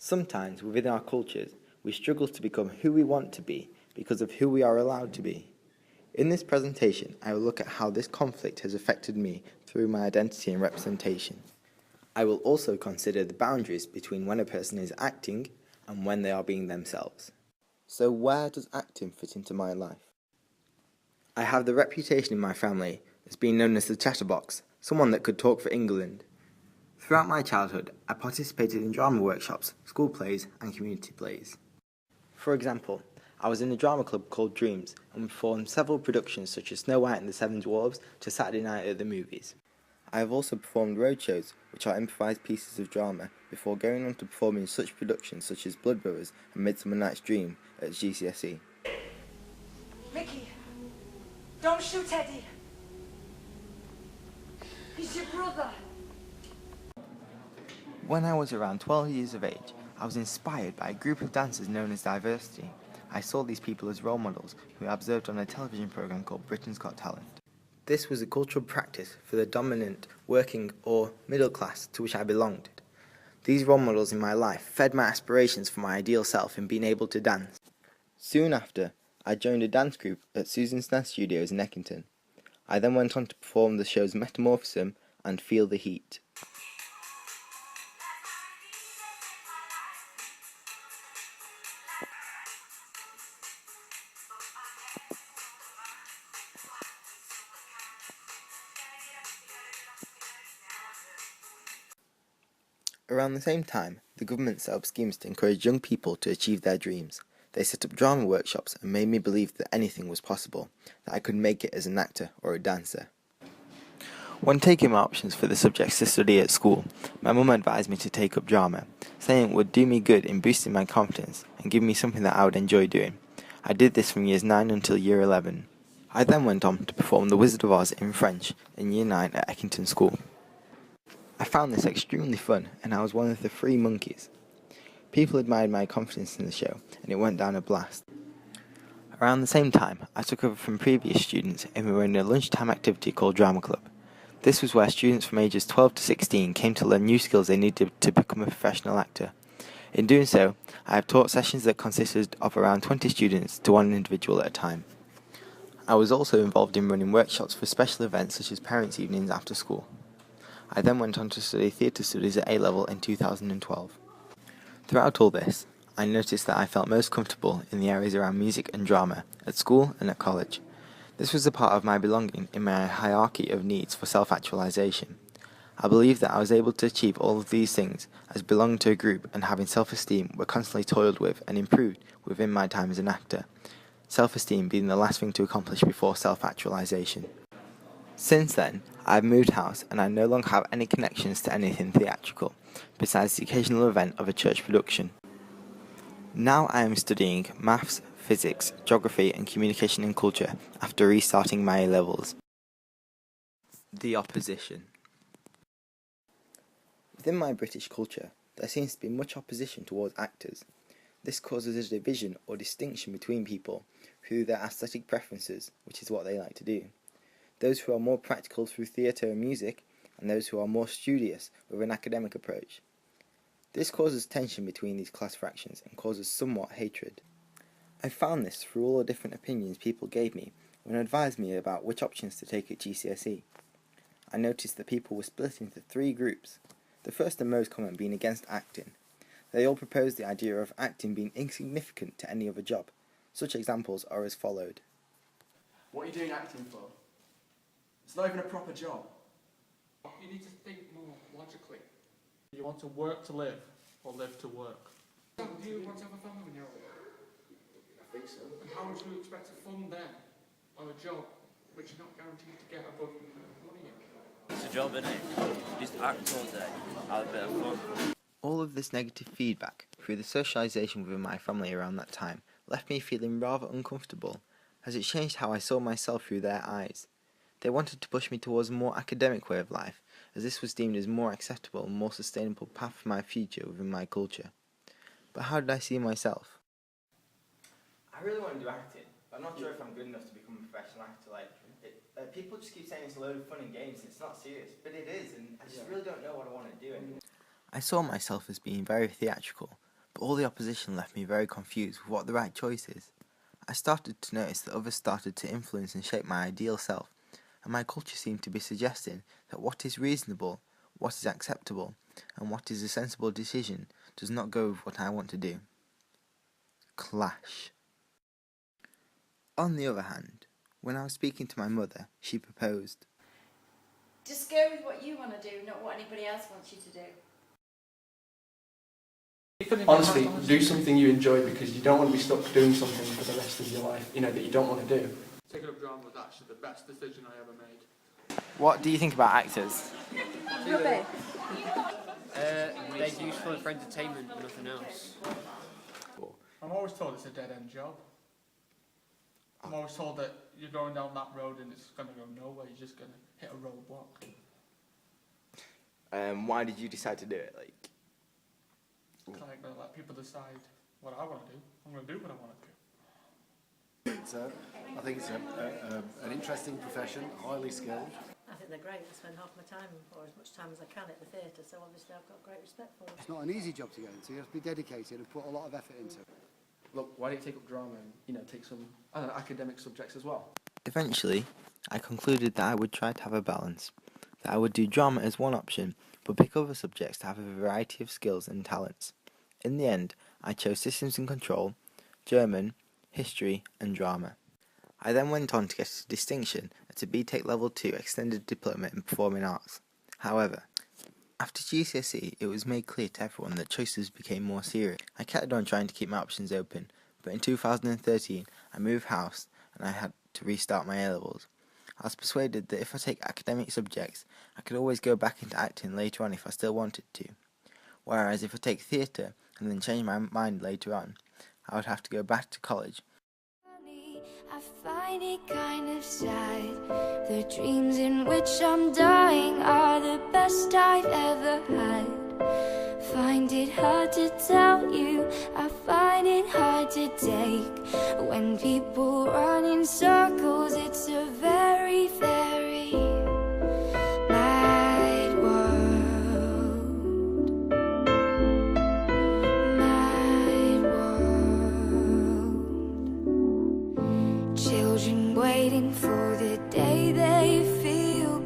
Sometimes within our cultures, we struggle to become who we want to be because of who we are allowed to be. In this presentation, I will look at how this conflict has affected me through my identity and representation. I will also consider the boundaries between when a person is acting and when they are being themselves. So where does acting fit into my life? I have the reputation in my family as being known as the chatterbox, someone that could talk for England. Throughout my childhood, I participated in drama workshops, school plays and community plays. For example, I was in a drama club called Dreams and we performed several productions such as Snow White and the Seven Dwarfs to Saturday Night at the Movies. I have also performed roadshows, which are improvised pieces of drama, before going on to perform in such productions such as Blood Brothers and Midsummer Night's Dream at GCSE. Mickey, don't shoot Eddie. He's your brother. When I was around 12 years of age, I was inspired by a group of dancers known as Diversity. I saw these people as role models who I observed on a television programme called Britain's Got Talent. This was a cultural practice for the dominant, working or middle class to which I belonged. These role models in my life fed my aspirations for my ideal self in being able to dance. Soon after, I joined a dance group at Susan's Dance Studios in Eckington. I then went on to perform the shows Metamorphosis and Feel the Heat. Around the same time, the government set up schemes to encourage young people to achieve their dreams. They set up drama workshops and made me believe that anything was possible, that I could make it as an actor or a dancer. When taking my options for the subjects to study at school, my mum advised me to take up drama, saying it would do me good in boosting my confidence and give me something that I would enjoy doing. I did this from years 9 until year 11. I then went on to perform The Wizard of Oz in French in year 9 at Eckington School. I found this extremely fun and I was one of the 3 monkeys. People admired my confidence in the show and it went down a blast. Around the same time, I took over from previous students and we were in a lunchtime activity called Drama Club. This was where students from ages 12 to 16 came to learn new skills they needed to become a professional actor. In doing so, I have taught sessions that consisted of around 20 students to one individual at a time. I was also involved in running workshops for special events such as parents' evenings after school. I then went on to study theatre studies at A-level in 2012. Throughout all this, I noticed that I felt most comfortable in the areas around music and drama, at school and at college. This was a part of my belonging in my hierarchy of needs for self-actualization. I believe that I was able to achieve all of these things as belonging to a group and having self-esteem were constantly toiled with and improved within my time as an actor, self-esteem being the last thing to accomplish before self-actualization. Since then, I have moved house and I no longer have any connections to anything theatrical, besides the occasional event of a church production. Now I am studying maths, physics, geography and communication and culture after restarting my A-levels. The opposition. Within my British culture, there seems to be much opposition towards actors. This causes a division or distinction between people through their aesthetic preferences, which is what they like to do. Those who are more practical through theatre and music, and those who are more studious with an academic approach. This causes tension between these class fractions and causes somewhat hatred. I found this through all the different opinions people gave me when advised me about which options to take at GCSE. I noticed that people were split into 3 groups, the first and most common being against acting. They all proposed the idea of acting being insignificant to any other job. Such examples are as followed. What are you doing acting for? It's not even a proper job. You need to think more logically. You want to work to live, or live to work? Do you want to have a family when you're older? I think so. And how would you expect to fund them on a job which you're not guaranteed to get above money in? It's a job, isn't it? Just act all day, have a bit of fun. All of this negative feedback through the socialisation within my family around that time left me feeling rather uncomfortable, as it changed how I saw myself through their eyes. They wanted to push me towards a more academic way of life, as this was deemed as more acceptable and more sustainable path for my future within my culture. But how did I see myself? I really want to do acting, but I'm not sure if I'm good enough to become a professional actor. People just keep saying it's a load of fun and games and it's not serious, but it is, and I just really don't know what I want to do anymore. I saw myself as being very theatrical, but all the opposition left me very confused with what the right choice is. I started to notice that others started to influence and shape my ideal self, and my culture seemed to be suggesting that what is reasonable, what is acceptable, and what is a sensible decision does not go with what I want to do. Clash. On the other hand, when I was speaking to my mother, she proposed, Just go with what you want to do, not what anybody else wants you to do. Honestly, do something you enjoy because you don't want to be stuck doing something for the rest of your life, that you don't want to do. Taking up drama was actually the best decision I ever made. What do you think about actors? Rubbish. They're useful for entertainment, nothing else. I'm always told it's a dead-end job. I'm always told that you're going down that road and it's going to go nowhere, you're just going to hit a roadblock. Why did you decide to do it? I'm going to let people decide what I want to do. I'm going to do what I want to do. I think it's an interesting profession, highly skilled. I think they're great. I spend half my time or as much time as I can at the theatre, so obviously I've got great respect for them. It's not an easy job to get into. You have to be dedicated and put a lot of effort into it. Look, why don't you take up drama and, take some, academic subjects as well? Eventually, I concluded that I would try to have a balance, that I would do drama as one option, but pick other subjects to have a variety of skills and talents. In the end, I chose Systems and Control, German, History and Drama. I then went on to get a distinction at a BTEC Level 2 Extended Diploma in Performing Arts. However, after GCSE, it was made clear to everyone that choices became more serious. I kept on trying to keep my options open, but in 2013 I moved house and I had to restart my A-levels. I was persuaded that if I take academic subjects, I could always go back into acting later on if I still wanted to. Whereas if I take theatre and then change my mind later on, I would have to go back to college. I find it kind of sad. The dreams in which I'm dying are the best I've ever had. Find it hard to tell you, I find it hard to take. When people run in circles, it's a very, very mad world. Mad world. Children waiting for the day they feel